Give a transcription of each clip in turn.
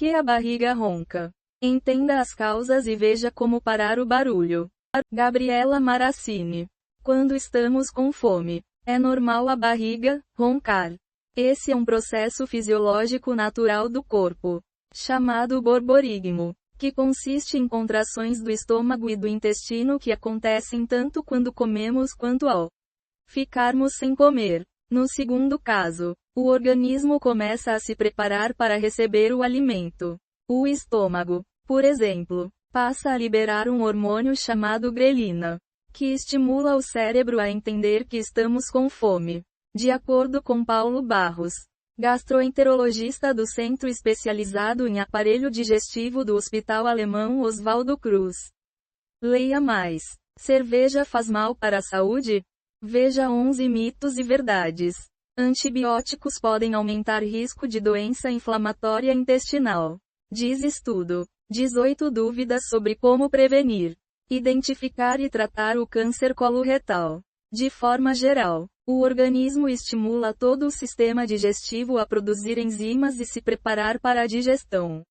que a barriga ronca? Entenda as causas e veja como parar o barulho. Gabriela Maracini. Quando estamos com fome, é normal a barriga roncar. Esse é um processo fisiológico natural do corpo, chamado borborigmo, que consiste em contrações do estômago e do intestino que acontecem tanto quando comemos quanto ao ficarmos sem comer. No segundo caso, o organismo começa a se preparar para receber o alimento. O estômago, por exemplo, passa a liberar um hormônio chamado grelina, que estimula o cérebro a entender que estamos com fome. De acordo com Paulo Barros, gastroenterologista do Centro Especializado em Aparelho Digestivo do Hospital Alemão Oswaldo Cruz. Leia mais. Cerveja faz mal para a saúde? Veja 11 mitos e verdades. Antibióticos podem aumentar risco de doença inflamatória intestinal. Diz estudo. 18 dúvidas sobre como prevenir, identificar e tratar o câncer coloretal. De forma geral, o organismo estimula todo o sistema digestivo a produzir enzimas e se preparar para a digestão.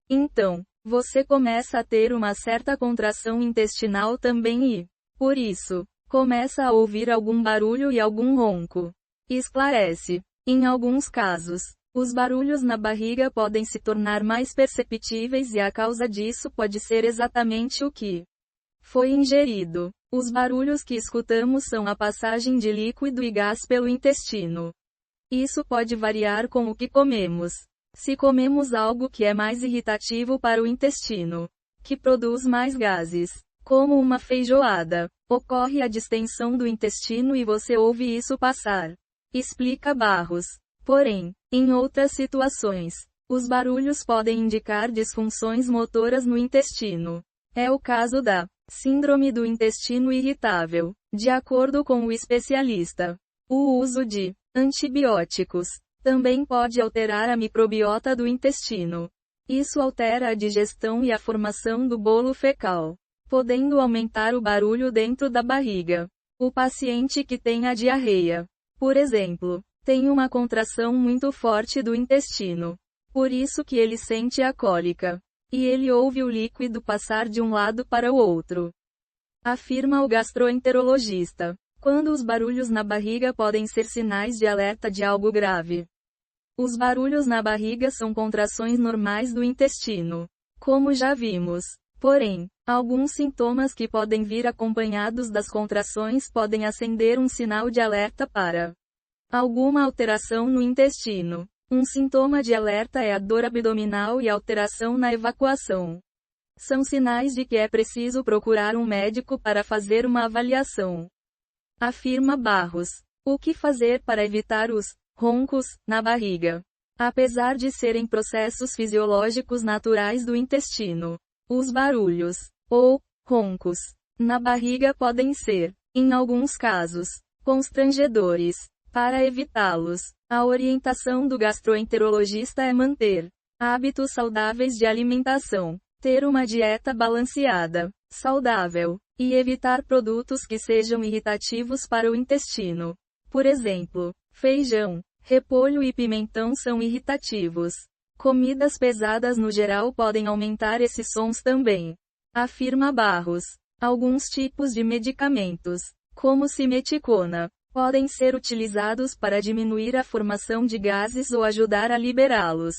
Então, você começa a ter uma certa contração intestinal também e, por isso, começa a ouvir algum barulho e algum ronco. Esclarece. Em alguns casos, os barulhos na barriga podem se tornar mais perceptíveis e a causa disso pode ser exatamente o que foi ingerido. Os barulhos que escutamos são a passagem de líquido e gás pelo intestino. Isso pode variar com o que comemos. Se comemos algo que é mais irritativo para o intestino, que produz mais gases, como uma feijoada, ocorre a distensão do intestino e você ouve isso passar. Explica Barros. Porém, em outras situações, os barulhos podem indicar disfunções motoras no intestino. É o caso da síndrome do intestino irritável. De acordo com o especialista, o uso de antibióticos também pode alterar a microbiota do intestino. Isso altera a digestão e a formação do bolo fecal, podendo aumentar o barulho dentro da barriga. O paciente que tem a diarreia, por exemplo, tem uma contração muito forte do intestino. Por isso que ele sente a cólica. E ele ouve o líquido passar de um lado para o outro. Afirma o gastroenterologista. Quando os barulhos na barriga podem ser sinais de alerta de algo grave. Os barulhos na barriga são contrações normais do intestino, como já vimos. Porém, alguns sintomas que podem vir acompanhados das contrações podem acender um sinal de alerta para alguma alteração no intestino. Um sintoma de alerta é a dor abdominal e alteração na evacuação. São sinais de que é preciso procurar um médico para fazer uma avaliação. Afirma Barros. O que fazer para evitar os roncos na barriga? Apesar de serem processos fisiológicos naturais do intestino, os barulhos, ou roncos, na barriga podem ser, em alguns casos, constrangedores. Para evitá-los, a orientação do gastroenterologista é manter hábitos saudáveis de alimentação, ter uma dieta balanceada, saudável, e evitar produtos que sejam irritativos para o intestino. Por exemplo, feijão, repolho e pimentão são irritativos. Comidas pesadas no geral podem aumentar esses sons também. Afirma Barros. Alguns tipos de medicamentos, como simeticona, podem ser utilizados para diminuir a formação de gases ou ajudar a liberá-los,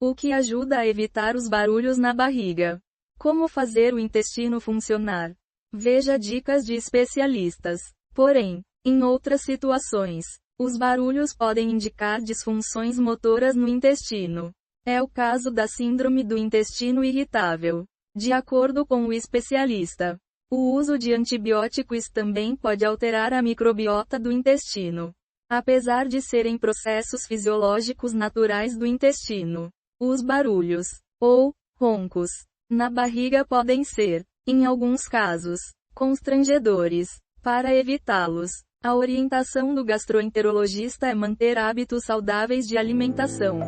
o que ajuda a evitar os barulhos na barriga. Como fazer o intestino funcionar? Veja dicas de especialistas. Porém, em outras situações, os barulhos podem indicar disfunções motoras no intestino. É o caso da síndrome do intestino irritável. De acordo com o especialista, o uso de antibióticos também pode alterar a microbiota do intestino. Apesar de serem processos fisiológicos naturais do intestino, os barulhos, ou roncos, na barriga podem ser, em alguns casos, constrangedores. Para evitá-los, a orientação do gastroenterologista é manter hábitos saudáveis de alimentação.